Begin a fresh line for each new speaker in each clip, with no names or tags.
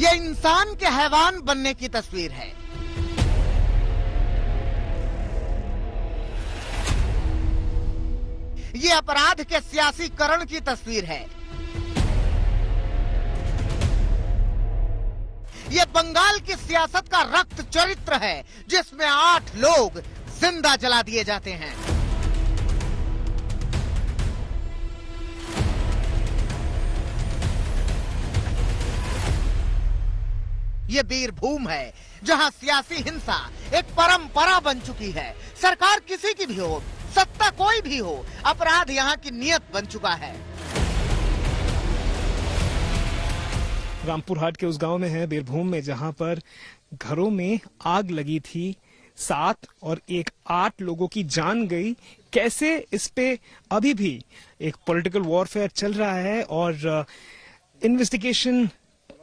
ये इंसान के हैवान बनने की तस्वीर है। ये अपराध के सियासीकरण की तस्वीर है। ये बंगाल की सियासत का रक्त चरित्र है, जिसमें 8 लोग जिंदा जला दिए जाते हैं। ये बीरभूम है, जहां सियासी हिंसा एक परंपरा बन चुकी है। सरकार किसी की भी हो, सत्ता कोई भी हो, अपराध यहां की नियत बन चुका है।
रामपुर हाट के उस गांव में है, बीरभूम में, जहां पर घरों में आग लगी थी। 7 और 8 लोगों की जान गई। कैसे इस पे अभी भी एक पॉलिटिकल वॉरफेयर चल रहा है और इन्वेस्टिगेशन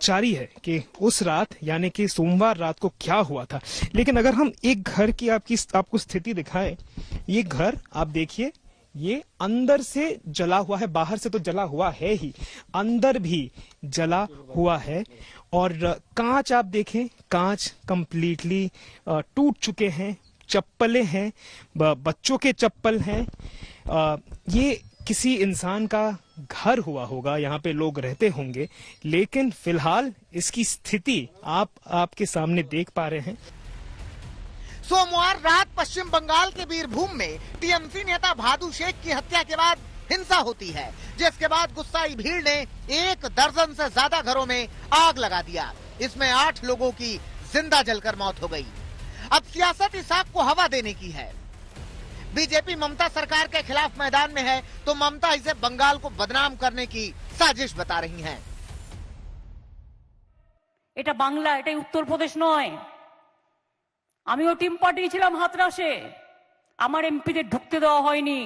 जारी है कि उस रात यानी कि सोमवार रात को क्या हुआ था। लेकिन अगर हम एक घर की आपको स्थिति दिखाएं, ये घर आप देखिए, ये अंदर से जला हुआ है, बाहर से तो जला हुआ है ही, अंदर भी जला हुआ है। और कांच आप देखें, कांच कंप्लीटली टूट चुके हैं। चप्पलें हैं, बच्चों के चप्पल हैं। ये किसी इंसान का घर हुआ होगा, यहाँ पे लोग रहते होंगे, लेकिन फिलहाल इसकी स्थिति आपके सामने देख पा रहे हैं।
सोमवार रात पश्चिम बंगाल के बीरभूम में टीएमसी नेता भादु शेख की हत्या के बाद हिंसा होती है, जिसके बाद गुस्साई भीड़ ने 1 दर्जन से ज्यादा घरों में आग लगा दिया। इसमें 8 लोगों की जिंदा जलकर मौत हो गई। अब सियासत इस आग को हवा देने की है। बीजेपी ममता सरकार के खिलाफ मैदान में है, तो ममता इसे बंगाल को बदनाम करने की साजिश बता रही हैं।
এটা বাংলা, এটাই উত্তরপ্রদেশ নয়। আমিও টিম পাঠিয়েছিলাম হাতরাসে, আমার এমপিদের ঢুকতে দেওয়া হয়নি।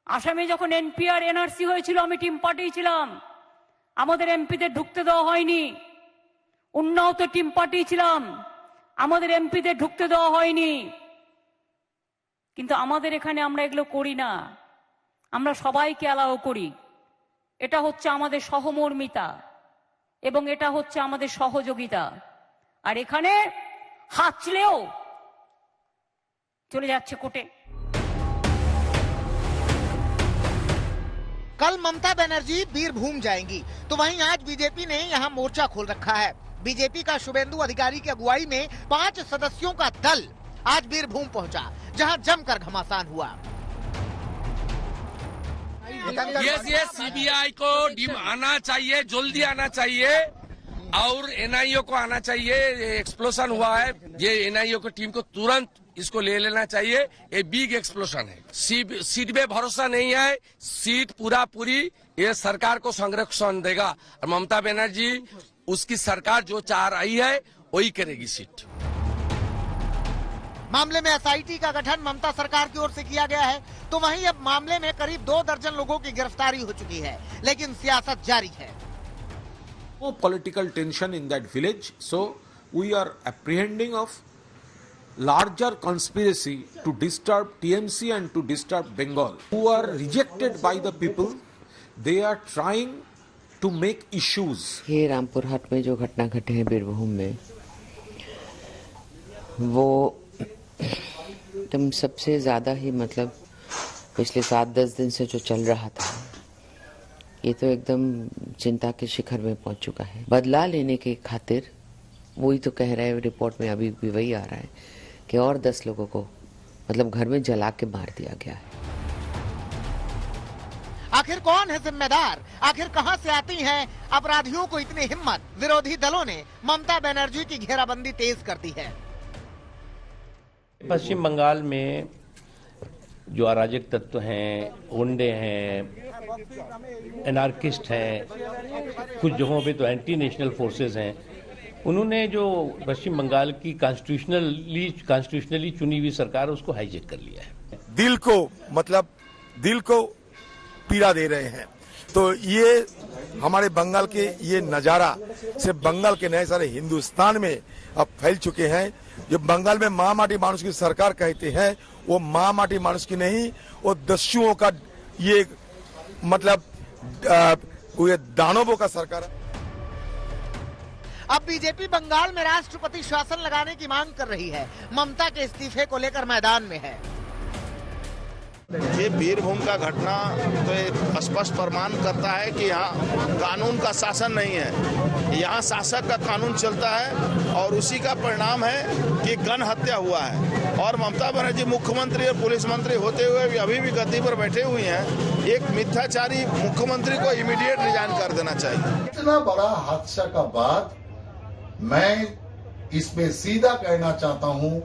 আসামে যখন এনপিআর এনআরসি হয়েছিল, আমি টিম পাঠিয়েছিলাম, আমাদের এমপিদের ঢুকতে দেওয়া হয়নি। উন্নাওতে টিম পাঠিয়েছিলাম, আমাদের এমপিদের ঢুকতে দেওয়া হয়নি। কিন্তু আমাদের এখানে আমরা এগুলো করি না, আমরা সবাইকে অ্যালাউ করি। এটা হচ্ছে আমাদের সহমর্মিতা এবং এটা হচ্ছে আমাদের সহযোগিতা। আর এখানে হাঁচলেও চলে যাচ্ছে কোর্টে।
कल ममता बनर्जी बीरभूम जाएंगी, तो वहीं आज बीजेपी ने यहां मोर्चा खोल रखा है। बीजेपी का शुभेंदु अधिकारी की अगुवाई में 5 सदस्यों का दल आज बीरभूम पहुंचा, जहां जमकर घमासान हुआ।
ये सीबीआई को आना चाहिए, जल्दी आना चाहिए, और एनआईओ को आना चाहिए। एक्सप्लोजन हुआ है, ये एनआईओ की टीम को तुरंत इसको ले लेना चाहिए। ये बिग एक्सप्लोजन है। सीट पे भरोसा नहीं है, सीट पूरी ये सरकार को संरक्षण देगा। और ममता बनर्जी, उसकी सरकार जो चाह रही है वही करेगी सीट।
मामले में एसआईटी का गठन ममता सरकार की ओर से किया गया है, तो वहीं अब मामले में करीब 2 दर्जन लोगों की गिरफ्तारी हो चुकी है, लेकिन सियासत जारी है।
No political tension in that village, so we are apprehending of larger conspiracy to disturb TMC and to disturb Bengal, who are rejected by the people. They are trying to make issues.
ये रामपुर हाट में जो घटना घटे हैं बीरभूम में, वो तुम सबसे ज्यादा ही मतलब पिछले 7-10 दिन से जो चल रहा था, ये तो एकदम चिंता के शिखर में पहुंच चुका है। बदला लेने के खातिर वही तो कह रहे हैं, रिपोर्ट में अभी भी वही आ रहा है कि और 10 लोगों को मतलब घर में जला के मार दिया गया है।
आखिर कौन है जिम्मेदार? आखिर कहां से आती है अपराधियों को इतनी हिम्मत? विरोधी दलों ने ममता बनर्जी की घेराबंदी तेज कर दी है।
पश्चिम बंगाल में जो अराजक तत्व हैं, गुंडे हैं, एनार्किस्ट हैं, कुछ जगहों पे तो एंटी नेशनल फोर्सेस हैं, उन्होंने जो पश्चिम बंगाल की कॉन्स्टिट्यूशनली चुनी हुई सरकार, उसको हाईजैक कर लिया है।
दिल को पीड़ा दे रहे हैं। तो ये हमारे बंगाल के ये नजारा सिर्फ बंगाल के नहीं, सारे हिंदुस्तान में अब फैल चुके हैं। जो बंगाल में माँ माटी मानुष की सरकार कहते हैं, वो माँ माटी मानुष की नहीं, वो दस्युओं का ये मतलब ये दानवों का सरकार है।
अब बीजेपी बंगाल में राष्ट्रपति शासन लगाने की मांग कर रही है। ममता के इस्तीफे को लेकर मैदान में है।
ये बीरभूम का घटना तो स्पष्ट प्रमाण करता है कि यहाँ कानून का शासन नहीं है। यहाँ शासक का कानून चलता है और उसी का परिणाम है कि गण हत्या हुआ है। और ममता बनर्जी मुख्यमंत्री और पुलिस मंत्री होते हुए भी अभी भी गद्दी पर बैठे हुए हैं। एक मिथ्याचारी मुख्यमंत्री को इमीडिएट रिजाइन कर देना चाहिए।
इतना बड़ा हादसा का बाद मैं इसमें सीधा कहना चाहता हूं,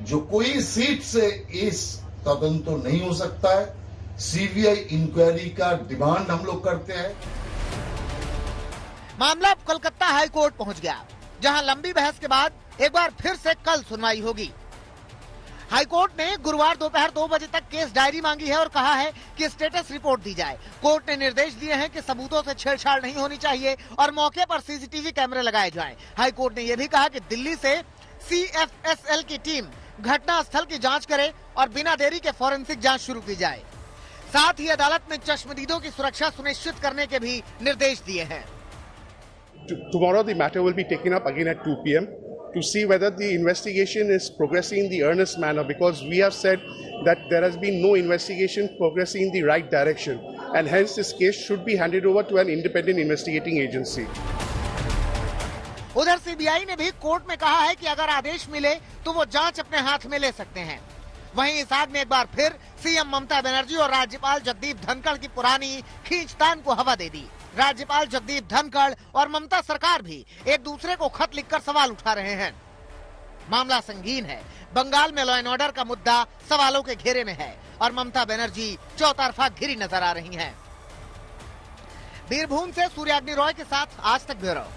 जो कोई सीट से इस कदम तो नहीं हो सकता है। सीबीआई इंक्वायरी का डिमांड हम लोग करते हैं।
मामला अब कोलकाता हाई कोर्ट पहुंच गया, जहां लंबी बहस के बाद एक बार फिर से कल सुनवाई होगी। हाई कोर्ट ने गुरुवार दोपहर 2 बजे तक केस डायरी मांगी है और कहा है कि स्टेटस रिपोर्ट दी जाए। कोर्ट ने निर्देश दिए हैं कि सबूतों से छेड़छाड़ नहीं होनी चाहिए और मौके पर सीसीटीवी कैमरे लगाए जाएं। हाई कोर्ट ने यह भी कहा कि दिल्ली से CFSL की टीम घटना स्थल की जांच करे और बिना देरी के फॉरेंसिक जांच शुरू की जाए। साथ ही अदालत में चश्मदीदों की सुरक्षा सुनिश्चित करने के भी निर्देश दिए हैं।
Tomorrow the matter will be taken up again at 2 p.m. to see whether the investigation is progressing in the earnest manner, because we have said that there has been no investigation progressing in the right direction, and hence this case should be handed over to an independent investigating agency.
उधर CBI ने भी court में कहा है कि अगर आदेश मिले तो वो जांच अपने हाथ में ले सकते हैं। वहीं इस आग ने एक बार फिर सीएम ममता बनर्जी और राज्यपाल जगदीप धनखड़ की पुरानी खींचतान को हवा दे दी। राज्यपाल जगदीप धनखड़ और ममता सरकार भी एक दूसरे को खत लिखकर सवाल उठा रहे हैं। मामला संगीन है। बंगाल में लॉ एंड ऑर्डर का मुद्दा सवालों के घेरे में है और ममता बनर्जी चौतरफा घिरी नजर आ रही हैं। बीरभूम से सूर्याग्नि रॉय के साथ आज तक ब्यूरो।